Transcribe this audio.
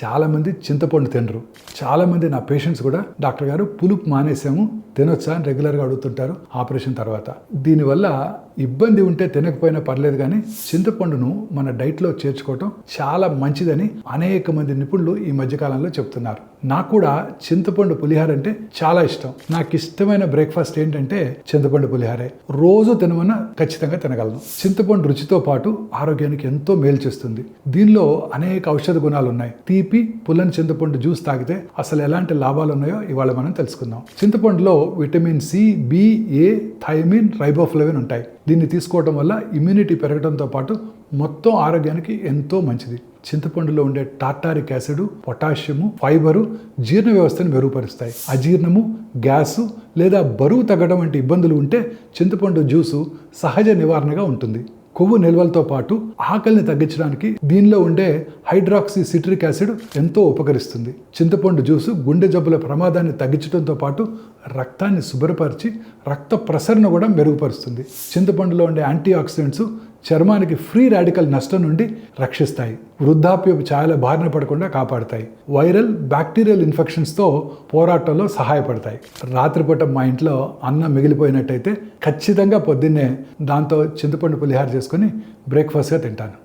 చాలామంది చింతపండు తినరు. చాలామంది నా పేషెంట్స్ కూడా డాక్టర్ గారు పులుపు మానేసాము తినొచ్చా అని రెగ్యులర్గా అడుగుతుంటారు ఆపరేషన్ తర్వాత. దీనివల్ల ఇబ్బంది ఉంటే తినకపోయినా పర్లేదు, కానీ చింతపండును మన డైట్లో చేర్చుకోవటం చాలా మంచిదని అనేక మంది నిపుణులు ఈ మధ్యకాలంలో చెప్తున్నారు. నాకు కూడా చింతపండు పులిహార అంటే చాలా ఇష్టం. నాకు ఇష్టమైన బ్రేక్ఫాస్ట్ ఏంటంటే చింతపండు పులిహారే. రోజు తినమన్నా ఖచ్చితంగా తినగలను. చింతపండు రుచితో పాటు ఆరోగ్యానికి ఎంతో మేలు చేస్తుంది. దీనిలో అనేక ఔషధ గుణాలు ఉన్నాయి. తీపి పుల్లని చింతపండు జ్యూస్ తాగితే అసలు ఎలాంటి లాభాలు ఉన్నాయో ఇవాళ మనం తెలుసుకుందాం. చింతపండులో విటమిన్ సి, బి, ఏ, థైమిన్, రైబోఫ్లేవిన్ ఉంటాయి. దీన్ని తీసుకోవడం వల్ల ఇమ్యూనిటీ పెరగడంతో పాటు మొత్తం ఆరోగ్యానికి ఎంతో మంచిది. చింతపండులో ఉండే టార్టారిక్ యాసిడ్, పొటాషియము, ఫైబరు జీర్ణ వ్యవస్థను మెరుగుపరుస్తాయి. అజీర్ణము, గ్యాసు లేదా బరువు తగ్గడం వంటి ఇబ్బందులు ఉంటే చింతపండు జ్యూసు సహజ నివారణగా ఉంటుంది. కొవ్వు నిల్వలతో పాటు ఆకలిని తగ్గించడానికి దీనిలో ఉండే హైడ్రాక్సీ సిట్రిక్ యాసిడ్ ఎంతో ఉపకరిస్తుంది. చింతపండు జ్యూసు గుండె జబ్బుల ప్రమాదాన్ని తగ్గించడంతో పాటు రక్తాన్ని శుభ్రపరిచి రక్త ప్రసరణ కూడా మెరుగుపరుస్తుంది. చింతపండులో ఉండే యాంటీ ఆక్సిడెంట్స్ చర్మానికి ఫ్రీ రాడికల్ నష్టం నుండి రక్షిస్తాయి. వృద్ధాప్యపు ఛాయల బారిన పడకుండా కాపాడుతాయి. వైరల్, బ్యాక్టీరియల్ ఇన్ఫెక్షన్స్తో పోరాటంలో సహాయపడతాయి. రాత్రిపూట మా ఇంట్లో అన్నం మిగిలిపోయినట్టయితే ఖచ్చితంగా పొద్దున్నే దాంతో చింతపండు పులిహార చేసుకొని బ్రేక్ఫాస్ట్గా తింటాను.